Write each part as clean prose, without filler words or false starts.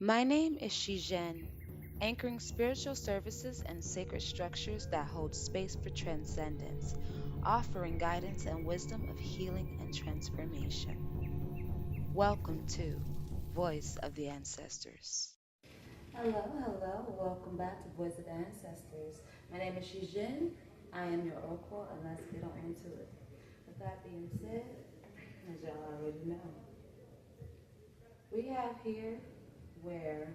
My name is Shijen, anchoring spiritual services and sacred structures that hold space for transcendence, offering guidance and wisdom of healing and transformation. Welcome to Voice of the Ancestors. Hello, hello. Welcome back to Voice of the Ancestors. My name is Shijin. I am your oracle, and let's get on into it. With that being said, as y'all already know, we have here where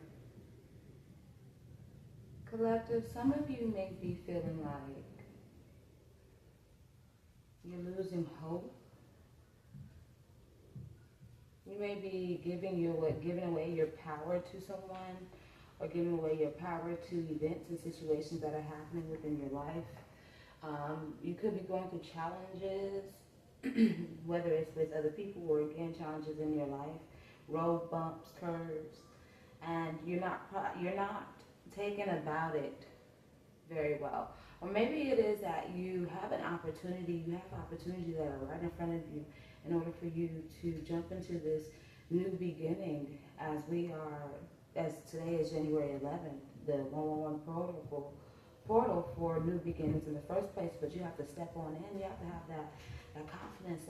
collective, some of you may be feeling like you're losing hope. You may be giving away your power to someone, or giving away your power to events and situations that are happening within your life. You could be going through challenges, whether it's with other people or again challenges in your life, road bumps, curves, and you're not taken about it very well. Or maybe it is that you have opportunities that are right in front of you in order for you to jump into this new beginning as today is January 11th, the 111 portal for new beginnings in the first place, but you have to step on in. You have to have that confidence,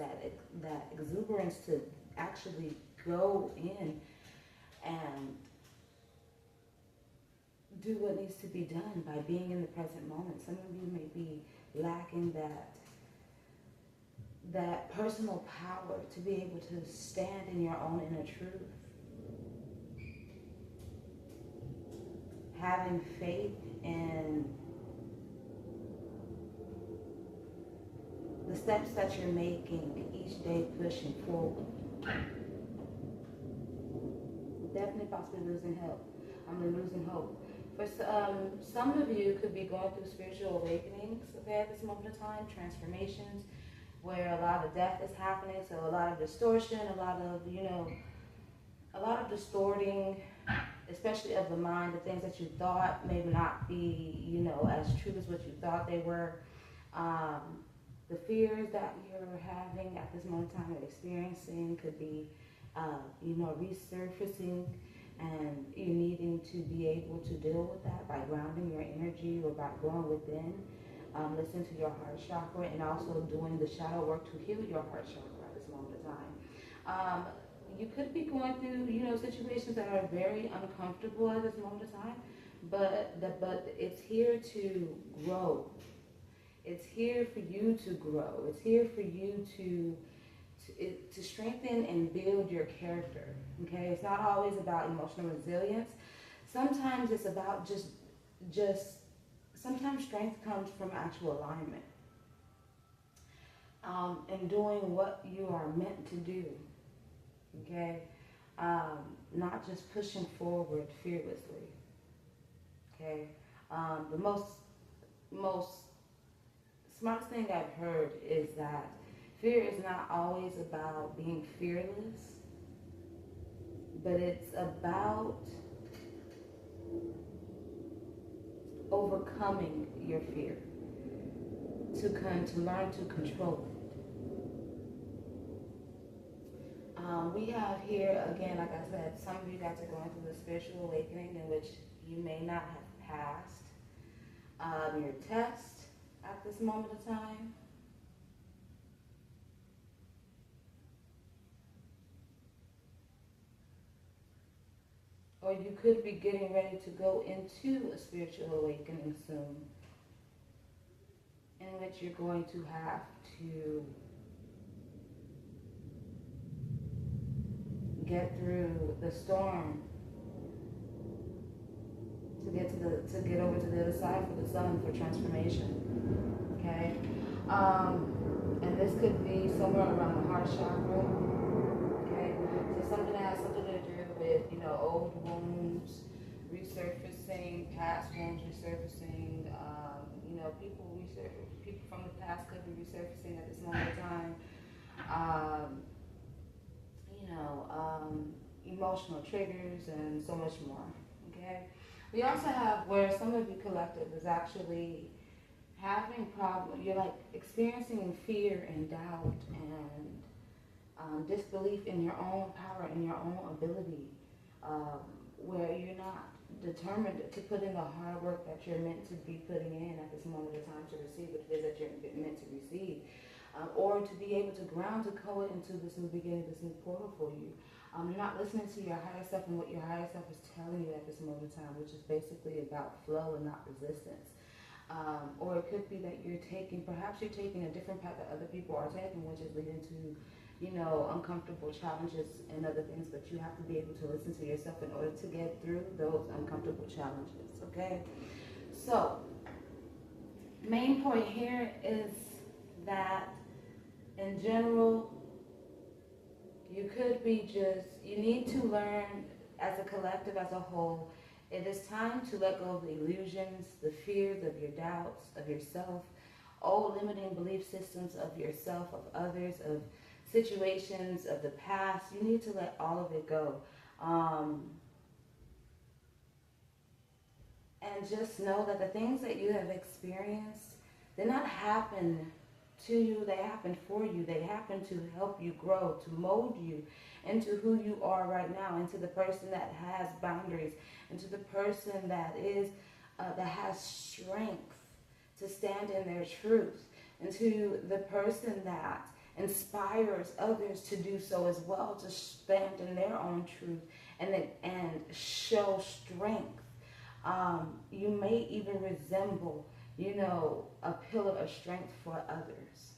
that exuberance to actually go in and do what needs to be done by being in the present moment. Some of you may be lacking that personal power to be able to stand in your own inner truth. Having faith in the steps that you're making each day, pushing forward. Definitely possibly losing hope. Losing hope. For some of you could be going through spiritual awakenings, okay, at this moment of time, transformations, where a lot of death is happening, so a lot of distortion, a lot of distorting, especially of the mind, the things that you thought may not be, as true as what you thought they were. The fears that you're having at this moment in time or experiencing could be, resurfacing, and you needing to be able to deal with that by grounding your energy or by going within, listening to your heart chakra, and also doing the shadow work to heal your heart chakra at this moment of time. You could be going through, situations that are very uncomfortable at this moment of time, but it's here to grow. It's here for you to grow. It's here for you to strengthen and build your character. Okay, it's not always about emotional resilience. Sometimes it's about just sometimes strength comes from actual alignment, and doing what you are meant to do. Okay, not just pushing forward fearlessly. Okay, the most smartest thing I've heard is that fear is not always about being fearless, but it's about overcoming your fear to learn to control it. We have here again, like I said, some of you guys are going through a spiritual awakening in which you may not have passed your test at this moment of time. Or you could be getting ready to go into a spiritual awakening soon, in which you're going to have to get through the storm to get over to the other side for the sun, for transformation. Okay, and this could be somewhere around the heart chakra. Okay, so something that has something to do with old wounds resurfacing, past wounds resurfacing. People from the past could be resurfacing at this moment in time. Um, Emotional triggers and so much more. Okay. We also have where some of you collective is actually having problems. You're like experiencing fear and doubt and disbelief in your own power and your own ability. Um, where you're not determined to put in the hard work that you're meant to be putting in at this moment of time to receive what it is that you're meant to receive, or to be able to ground, to go into this new beginning, this new portal for you. Not listening to your higher self and what your higher self is telling you at this moment in time, which is basically about flow and not resistance. Or it could be that perhaps you're taking a different path that other people are taking, which is leading to, uncomfortable challenges and other things, but you have to be able to listen to yourself in order to get through those uncomfortable challenges, okay? So, main point here is that in general, you need to learn as a collective, as a whole, it is time to let go of the illusions, the fears of your doubts, of yourself, old limiting belief systems of yourself, of others, of situations of the past. You need to let all of it go. And just know that the things that you have experienced did not happen to you, they happened for you. They happened to help you grow, to mold you into who you are right now, into the person that has boundaries, into the person that has strength to stand in their truth, into the person that inspires others to do so as well, to stand in their own truth and show strength. You may even resemble, a pillar of strength for others,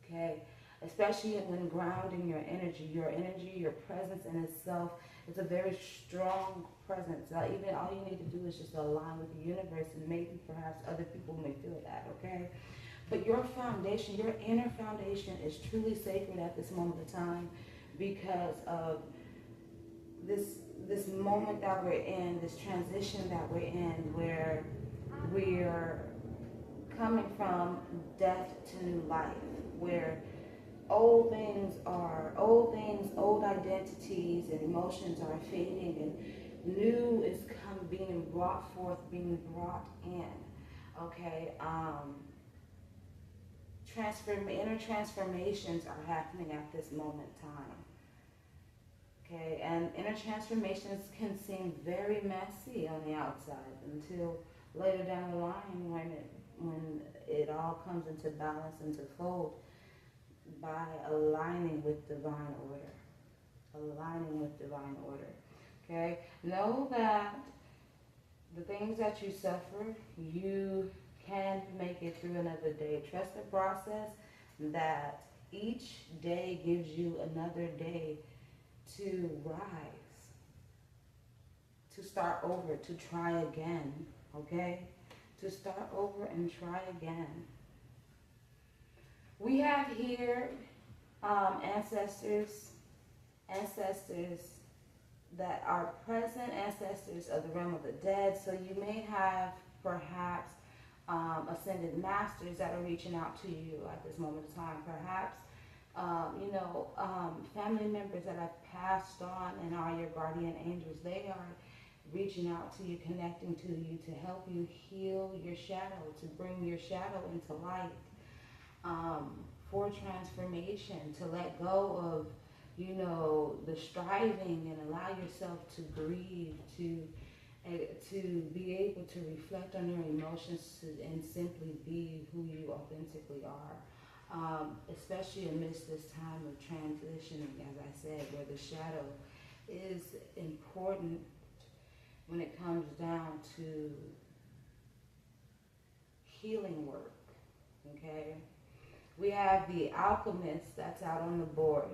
okay? Especially when grounding your energy, your presence in itself is a very strong presence. Even all you need to do is just align with the universe, and maybe perhaps other people may feel that, okay? But your foundation, your inner foundation is truly sacred at this moment of time because of this moment that we're in, this transition that we're in, where we're coming from death to new life, where old identities and emotions are fading, and new is being brought forth, being brought in. Okay, inner transformations are happening at this moment in time. Okay, and inner transformations can seem very messy on the outside until later down the line when it all comes into balance, into fold, by aligning with divine order. Aligning with divine order. Okay? Know that the things that you suffer, you can make it through another day. Trust the process, that each day gives you another day to rise, to start over, to try again. Okay? To start over and try again. We have here ancestors that are present, ancestors of the realm of the dead. So you may have perhaps ascended masters that are reaching out to you at this moment of time. Perhaps family members that have passed on and are your guardian angels. They are reaching out to you, connecting to you to help you heal your shadow, to bring your shadow into light, for transformation, to let go of, the striving, and allow yourself to breathe, to be able to reflect on your emotions and simply be who you authentically are. Especially amidst this time of transitioning, as I said, where the shadow is important when it comes down to healing work, okay? We have the alchemist that's out on the board,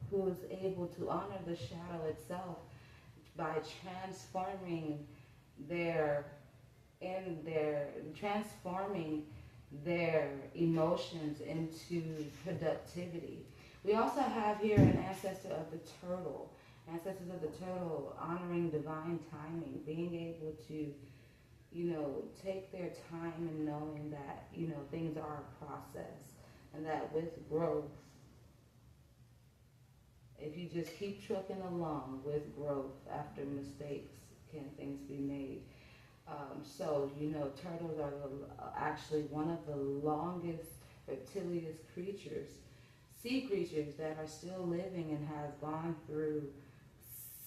who is able to honor the shadow itself by transforming their emotions into productivity. We also have here an ancestor of the turtle. Ancestors of the turtle honoring divine timing, being able to, take their time and knowing that, things are a process, and that with growth, if you just keep trucking along with growth, after mistakes can things be made. Turtles are actually one of the longest reptilian creatures, sea creatures that are still living and have gone through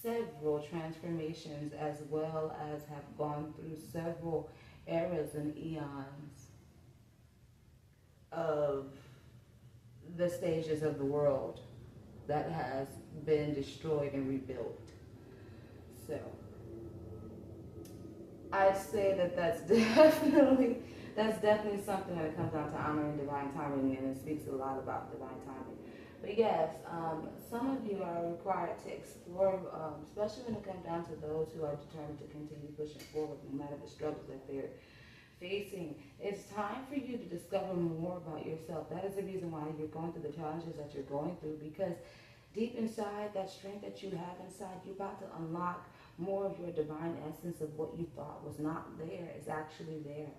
several transformations as well as have gone through several eras and eons of the stages of the world that has been destroyed and rebuilt. So I'd say that that's definitely something that comes down to honoring divine timing, and it speaks a lot about divine timing. But yes, some of you are required to explore, especially when it comes down to those who are determined to continue pushing forward no matter the struggles that they're facing. It's time for you to discover more about yourself. That is the reason why you're going through the challenges that you're going through, because deep inside, that strength that you have inside, you're about to unlock more of your divine essence of what you thought was not there is actually there.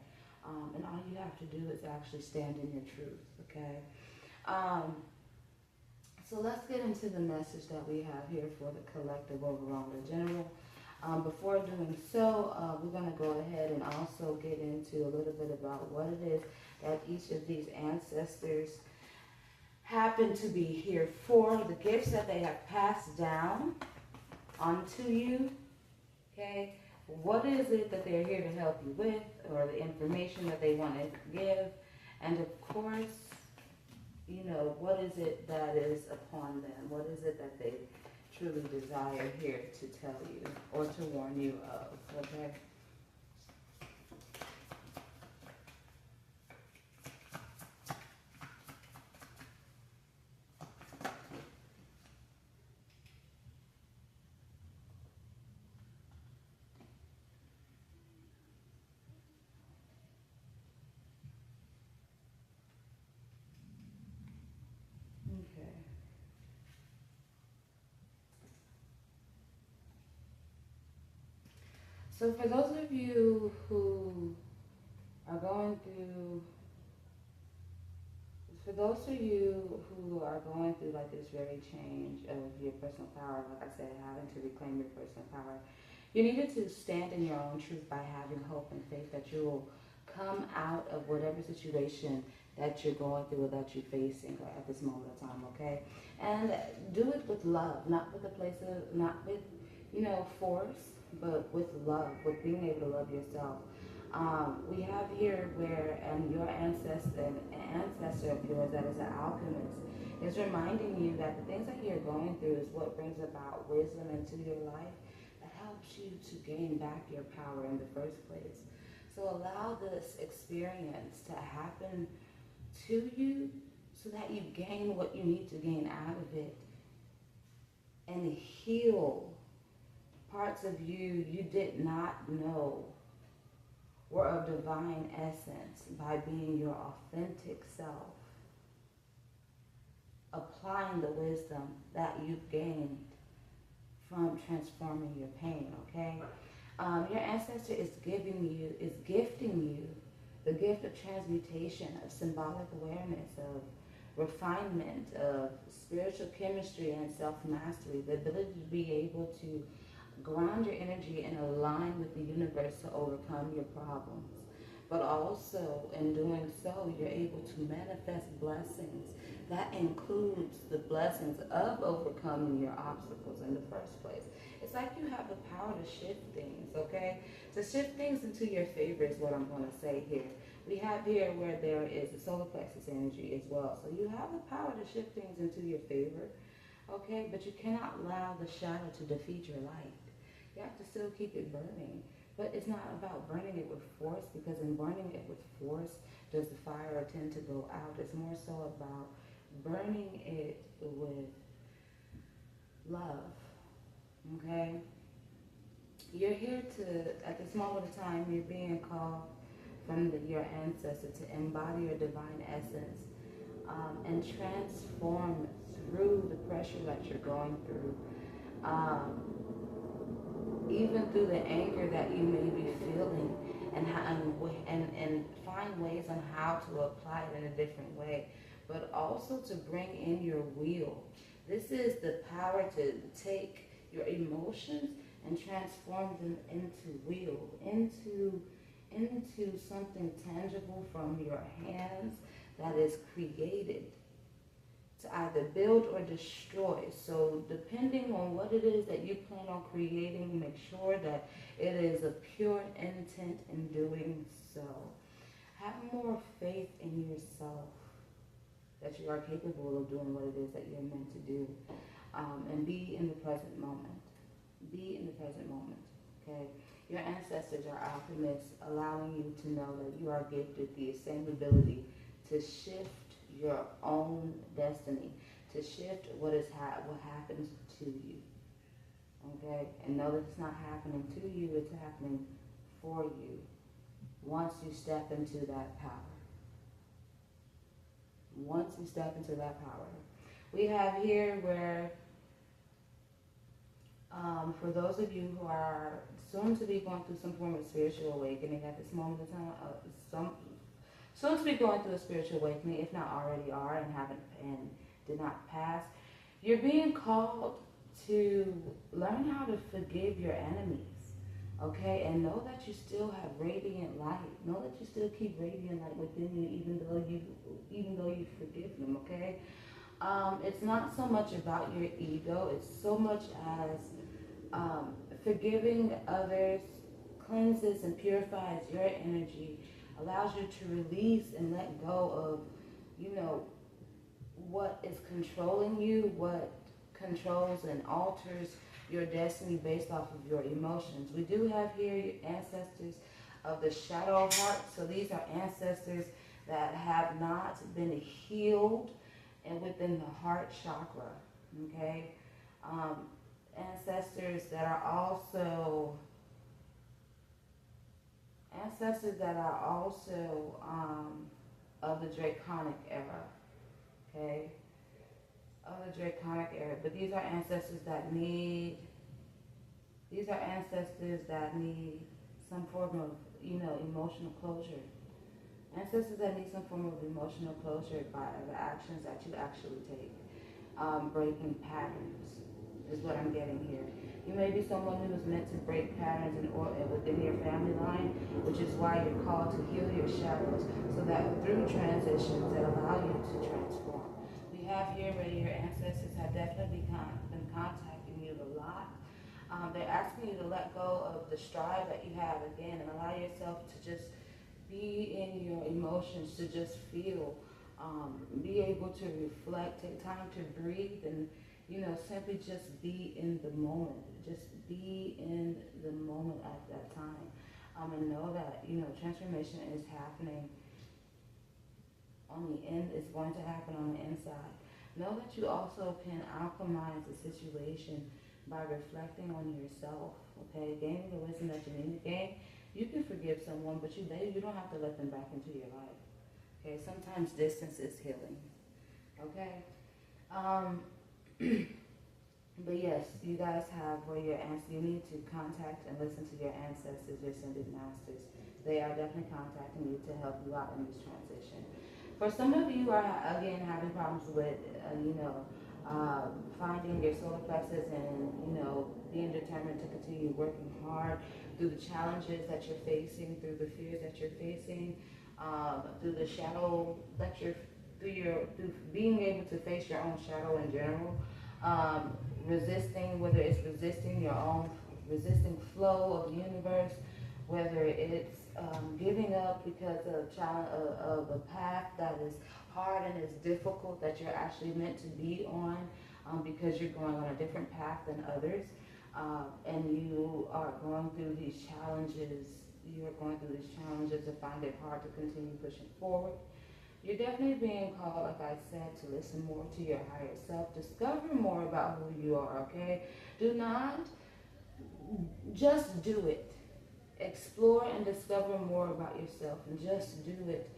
And all you have to do is actually stand in your truth, okay? Um, so let's get into the message that we have here for the collective overall in general. Before doing so, we're going to go ahead and also get into a little bit about what it is that each of these ancestors happen to be here for, the gifts that they have passed down onto you, okay? What is it that they're here to help you with, or the information that they want to give? And of course, you know, what is it that is upon them? What is it that they truly desire here to tell you or to warn you of, okay? Okay. So for those of you who are going through, for those of you who are going through like this very change of your personal power, like I said, having to reclaim your personal power, you needed to stand in your own truth by having hope and faith that you will come out of whatever situation that you're going through or that you're facing at this moment of time, okay? And do it with love, not with a place of, not with, you know, force, but with love, with being able to love yourself. We have here where, and your ancestor, an ancestor of yours that is an alchemist, is reminding you that the things that you're going through is what brings about wisdom into your life that helps you to gain back your power in the first place. So allow this experience to happen to you so that you gain what you need to gain out of it and heal parts of you you did not know were of divine essence by being your authentic self, applying the wisdom that you've gained from transforming your pain, okay? Your ancestor is gifting you the gift of transmutation, of symbolic awareness, of refinement, of spiritual chemistry and self-mastery, the ability to be able to ground your energy and align with the universe to overcome your problems. But also, in doing so, you're able to manifest blessings. That includes the blessings of overcoming your obstacles in the first place. It's like you have the power to shift things, okay? To shift things into your favor is what I'm going to say here. We have here where there is the solar plexus energy as well. So you have the power to shift things into your favor, okay? But you cannot allow the shadow to defeat your light. You have to still keep it burning. But it's not about burning it with force, because in burning it with force, does the fire tend to go out. It's more so about burning it with love, okay? You're here to, at this moment of time, you're being called from your ancestor to embody your divine essence and transform through the pressure that you're going through. Even through the anger that you may be feeling, and find ways on how to apply it in a different way, but also to bring in your will. This is the power to take your emotions and transform them into will, into something tangible from your hands that is created to either build or destroy. So depending on what it is that you plan on creating, make sure that it is a pure intent in doing so. Have more faith in yourself that you are capable of doing what it is that you're meant to do. And be in the present moment. Be in the present moment. Okay? Your ancestors are alchemists, allowing you to know that you are gifted the same ability to shift your own destiny, to shift what happens to you. Okay? And know that it's not happening to you, it's happening for you once you step into that power. Once you step into that power. We have here where, for those of you who are soon to be going through some form of spiritual awakening at this moment in time, soon to be going through a spiritual awakening, if not already are and haven't and did not pass, you're being called to learn how to forgive your enemies. Okay, and know that you still have radiant light. Know that you still keep radiant light within you, even though you forgive them. Okay, it's not so much about your ego. It's so much as forgiving others cleanses and purifies your energy, allows you to release and let go of, what is controlling you, what controls and alters your destiny based off of your emotions. We do have here ancestors of the shadow heart. So these are ancestors that have not been healed and within the heart chakra. Okay? Ancestors that are also of the draconic era. Okay? Of the draconic era. But these are ancestors that need some form of, emotional closure. Ancestors that need some form of emotional closure by the actions that you actually take. Breaking patterns is what I'm getting here. You may be someone who is meant to break patterns within your family line, which is why you're called to heal your shadows, so that through transitions that allow you to transform. We have here where your ancestors have definitely been contacting you a lot. They're asking you to let go of the strive that you have again and allow yourself to just be in your emotions, to just feel, be able to reflect, take time to breathe, and simply just be in the moment. Just be in the moment at that time, and know that transformation is happening on the end. It's going to happen on the inside. Know that you also can alchemize the situation by reflecting on yourself. Okay, gaining the wisdom that you need to gain. You can forgive someone, but you don't have to let them back into your life. Okay, sometimes distance is healing. Okay, but yes, you guys have where your ancestors. You need to contact and listen to your ancestors, your ascended masters. They are definitely contacting you to help you out in this transition. For some of you are again having problems with, finding your solar plexus and being determined to continue working hard through the challenges that you're facing, through the fears that you're facing, through the shadow that through being able to face your own shadow in general, whether it's resisting your own, resisting flow of the universe, whether it's giving up because of a path that is hard and is difficult that you're actually meant to be on, because you're going on a different path than others, and you are going through these challenges. You're going through these challenges to find it hard to continue pushing forward. You're definitely being called, like I said, to listen more to your higher self. Discover more about who you are, okay? Do not just do it. Explore and discover more about yourself, and just do it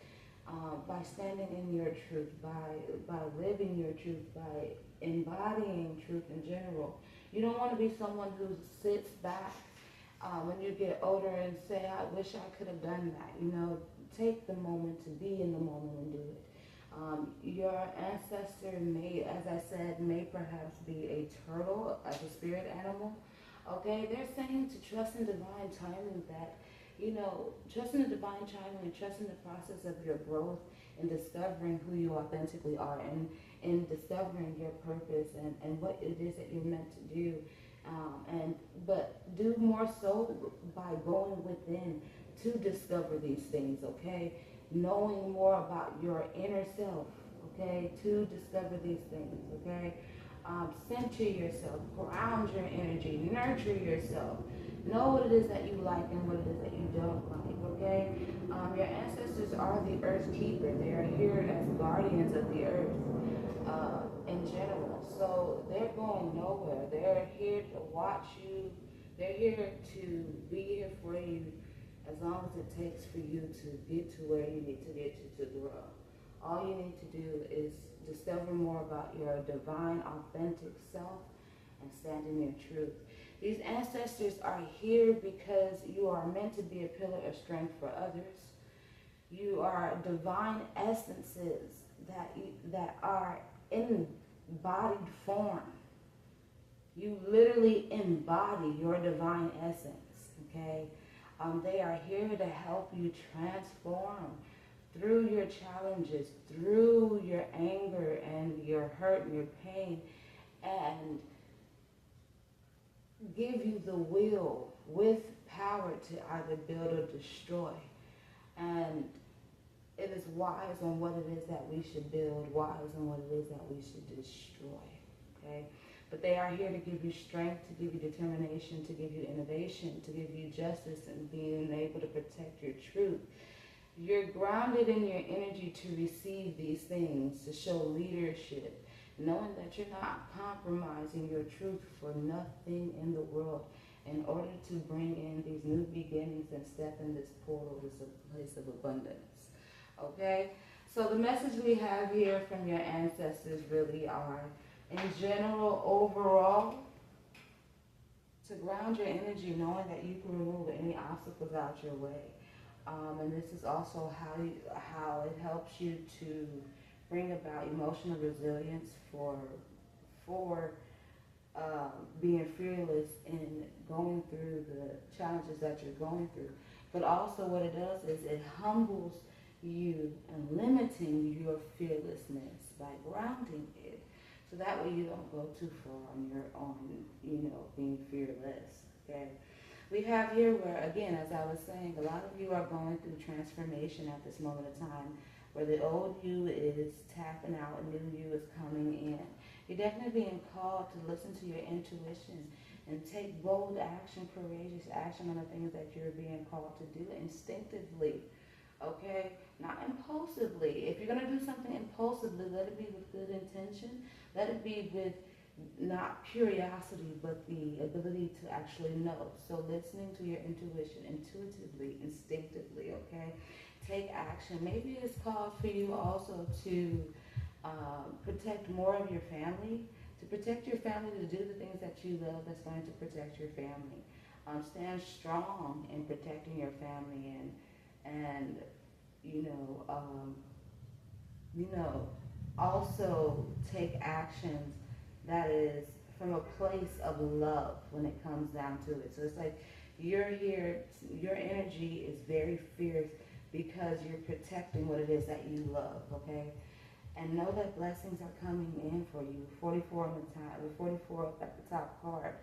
by standing in your truth, by living your truth, by embodying truth in general. You don't want to be someone who sits back when you get older and say, I wish I could have done that. Take the moment to be in the moment and do it. Your ancestor may, as I said, may perhaps be a turtle as a spirit animal. Okay, they're saying to trust in divine timing that trusting the divine timing and trusting the process of your growth and discovering who you authentically are and discovering your purpose and what it is that you're meant to do. But do more so by going within to discover these things, okay? Knowing more about your inner self, okay? To discover these things, okay? Center yourself, ground your energy, nurture yourself. Know what it is that you like and what it is that you don't like, okay? Your ancestors are the earth keeper. They are here as guardians of the earth in general. So they're going nowhere. They're here to watch you. They're here to be here for you as long as it takes for you to get to where you need to get to grow. All you need to do is discover more about your divine, authentic self and stand in your truth. These ancestors are here because you are meant to be a pillar of strength for others. You are divine essences that are in embodied form. You literally embody your divine essence, okay? They are here to help you transform through your challenges, through your anger and your hurt and your pain, and give you the will with power to either build or destroy. And it is wise on what it is that we should build, wise on what it is that we should destroy, okay? But they are here to give you strength, to give you determination, to give you innovation, to give you justice and being able to protect your truth. You're grounded in your energy to receive these things, to show leadership, knowing that you're not compromising your truth for nothing in the world in order to bring in these new beginnings and step in this portal, this place of abundance. Okay? So the message we have here from your ancestors really are, in general, overall, to ground your energy, knowing that you can remove any obstacles out your way. And this is also how it helps you to bring about emotional resilience for being fearless in going through the challenges that you're going through. But also what it does is it humbles you and limiting your fearlessness by grounding it. So that way you don't go too far on your own, being fearless, okay? We have here where, again, as I was saying, a lot of you are going through transformation at this moment of time, where the old you is tapping out and new you is coming in. You're definitely being called to listen to your intuition and take bold action, courageous action on the things that you're being called to do instinctively, okay? Not impulsively. If you're going to do something impulsively, let it be with good intention. Let it be with not curiosity, but the ability to actually know. So listening to your intuition intuitively, instinctively, okay? Take action. Maybe it's called for you also to protect more of your family, to protect your family, to do the things that you love that's going to protect your family. Stand strong in protecting your family and also take actions that is from a place of love when it comes down to it. So it's like you're here, your energy is very fierce because you're protecting what it is that you love, okay? And know that blessings are coming in for you. 44 on the top, 44 at the top card.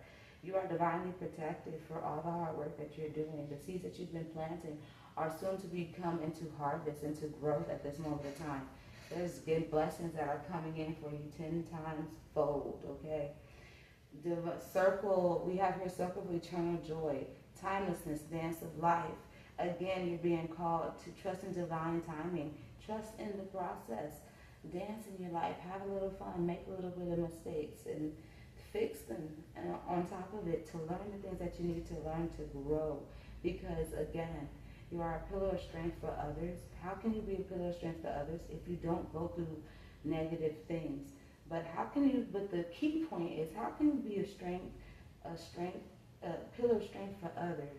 You are divinely protected for all the hard work that you're doing. The seeds that you've been planting are soon to become into harvest, into growth at this moment of time. There's good blessings that are coming in for you 10 times fold, okay? The circle, we have here circle of eternal joy, timelessness, dance of life. Again, you're being called to trust in divine timing. Trust in the process. Dance in your life. Have a little fun. Make a little bit of mistakes and fix them. And on top of it, to learn the things that you need to learn to grow. Because again, you are a pillar of strength for others. How can you be a pillar of strength for others if you don't go through negative things? But the key point is, how can you be a pillar of strength for others,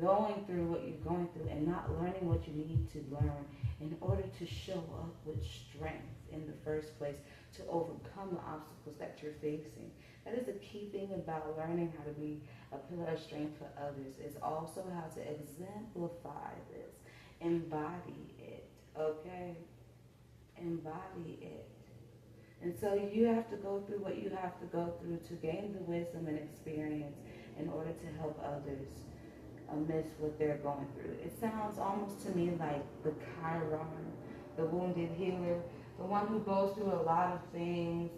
going through what you're going through and not learning what you need to learn in order to show up with strength in the first place to overcome the obstacles that you're facing? That is the key thing about learning how to be a pillar of strength for others. Is also how to exemplify this, embody it. Okay, embody it. And so you have to go through what you have to go through to gain the wisdom and experience in order to help others amidst what they're going through. It sounds almost to me like the Chiron, the wounded healer, the one who goes through a lot of things,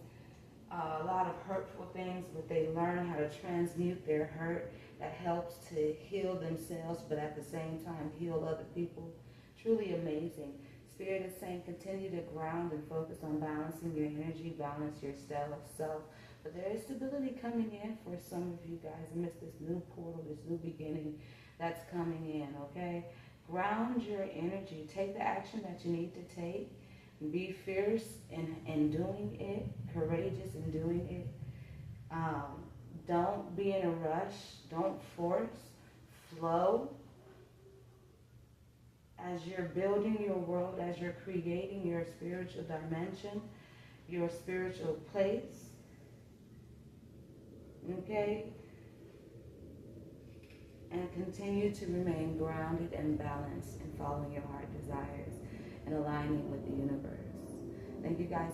a lot of hurtful things, but they learn how to transmute their hurt. That helps to heal themselves, but at the same time heal other people. Truly amazing. Spirit is saying continue to ground and focus on balancing your energy, balance your self. But there is stability coming in for some of you guys amidst this new portal, this new beginning that's coming in, okay? Ground your energy. Take the action that you need to take. Be fierce in doing it, courageous in doing it. Don't be in a rush. Don't force. Flow. As you're building your world, as you're creating your spiritual dimension, your spiritual place, okay? And continue to remain grounded and balanced in following your heart desires and aligning with the universe. Thank you guys